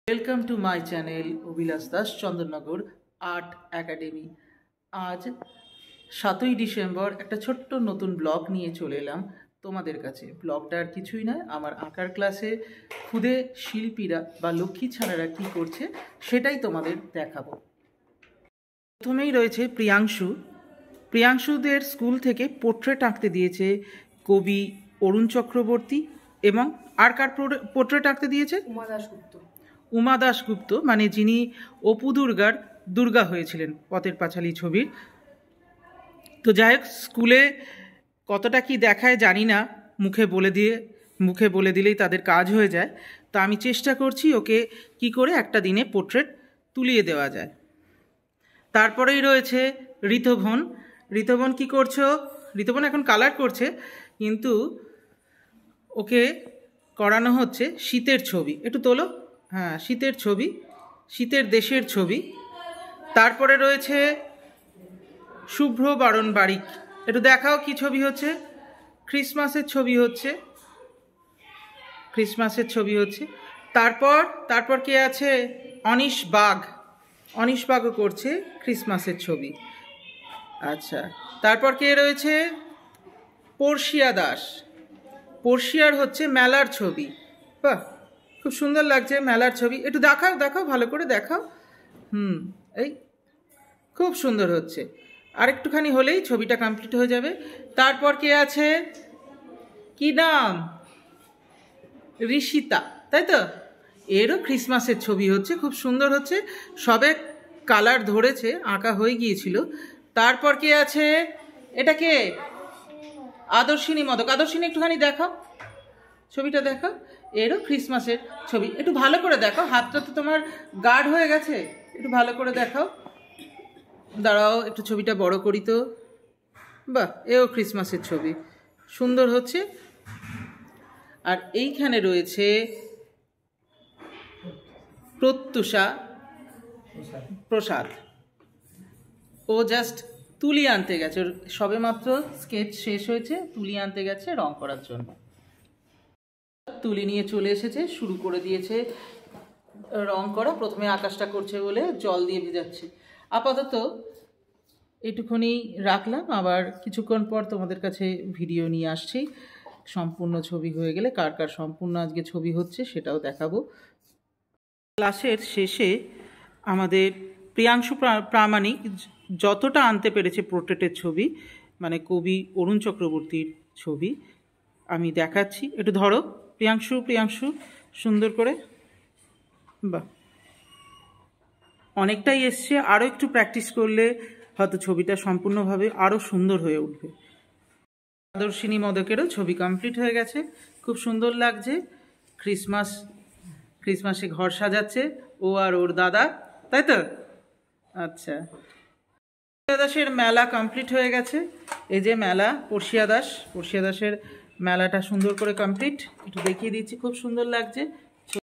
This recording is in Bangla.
Welcome to my channel Abhilash Das Chandannagar art academy. আজ 7ই ডিসেম্বর একটা ছোট্ট নতুন ব্লগ নিয়ে চলে এলাম তোমাদের কাছে। ব্লগটা আর কিছুই নয়, আমার আঁকার ক্লাসে খুদে শিল্পীরা বা লক্ষ্মী ছাড়ারা কী করছে সেটাই তোমাদের দেখাবো। প্রথমেই রয়েছে প্রিয়াংশুদের স্কুল থেকে পোর্ট্রেট আঁকতে দিয়েছে কবি অরুণ চক্রবর্তী, এবং আর কার পোর্ট্রেট আঁকতে দিয়েছে? উমা দাশগুপ্ত, মানে যিনি অপু দুর্গার দুর্গা হয়েছিলেন পথের পাঁচালী ছবির। তো যাই হোক, স্কুলে কতটা কি দেখায় জানি না, মুখে বলে দিলেই তাদের কাজ হয়ে যায়। তো আমি চেষ্টা করছি ওকে কি করে একটা দিনে পোর্ট্রেট তুলিয়ে দেওয়া যায়। তারপরেই রয়েছে ঋতভন কি করছো? ঋতভন এখন কালার করছে, কিন্তু ওকে করানো হচ্ছে শীতের ছবি। একটু তোলো। হ্যাঁ, শীতের ছবি, শীতের দেশের ছবি। তারপরে রয়েছে শুভ্র বারণ বারিক। একটু দেখাও কি ছবি হচ্ছে? ক্রিসমাসের ছবি হচ্ছে। তারপর কে আছে? অনিশ বাগও করছে ক্রিসমাসের ছবি। আচ্ছা, তারপর কে রয়েছে? পর্ষিয়া দাস। পর্ষিয়ার হচ্ছে মেলার ছবি। বাহ, খুব সুন্দর লাগছে মেলার ছবি। একটু দেখাও ভালো করে দেখাও। এই খুব সুন্দর হচ্ছে। আর একটুখানি হলেই ছবিটা কমপ্লিট হয়ে যাবে। তারপর কে আছে? কি নাম? ঋষিতা, তাই তো? এরও ক্রিসমাসের ছবি হচ্ছে, খুব সুন্দর হচ্ছে। সবে কালার ধরেছে, আঁকা হয়ে গিয়েছিল। তারপর কে আছে? এটা কে? আদর্শিনী মদক। আদর্শিনী, একটুখানি দেখাও, ছবিটা দেখো। এরও ক্রিসমাসের ছবি। একটু ভালো করে দেখো, হাতটা তো তোমার গাঢ় হয়ে গেছে, একটু ভালো করে দেখাও। দাঁড়াও, একটু ছবিটা বড় করি তো। বাহ, এও ক্রিসমাসের ছবি, সুন্দর হচ্ছে। আর এইখানে রয়েছে প্রত্যুষা প্রসাদ। ও জাস্ট তুলি আনতে গেছে, ওর সবে মাত্র স্কেচ শেষ হয়েছে, তুলি আনতে গেছে রং করার জন্য। তুলি নিয়ে চলে এসেছে, শুরু করে দিয়েছে রং করা। প্রথমে আকাশটা করছে বলে জল দিয়ে ভেজাচ্ছে। আপাতত এটুকুনি রাখলাম, আবার কিছুক্ষণ পর তোমাদের কাছে ভিডিও নিয়ে আসছি। সম্পূর্ণ ছবি হয়ে গেলে কার কার সম্পূর্ণ আজকে ছবি হচ্ছে সেটাও দেখাবো। ক্লাসের শেষে আমাদের প্রিয়াংশু প্রামাণিক যতটা আনতে পেরেছে পোর্ট্রেটের ছবি, মানে কবি অরুণ চক্রবর্তীর ছবি, আমি দেখাচ্ছি। একটু ধরো প্রিয়াংশু, সুন্দর করে। বাহ, অনেকটাই এসছে। আরও একটু প্র্যাকটিস করলে হয়তো ছবিটা সম্পূর্ণভাবে আরও সুন্দর হয়ে উঠবে। আদর্শিনী মদকেরও ছবি কমপ্লিট হয়ে গেছে, খুব সুন্দর লাগছে। ক্রিসমাসে ঘর সাজাচ্ছে ও আর ওর দাদা, তাই তো? আচ্ছা, দাসের মেলা কমপ্লিট হয়ে গেছে। এই যে মেলা, পর্ষিয়া দাসের মেলাটা সুন্দর করে কমপ্লিট। একটু দেখিয়ে দিচ্ছি, খুব সুন্দর লাগছে।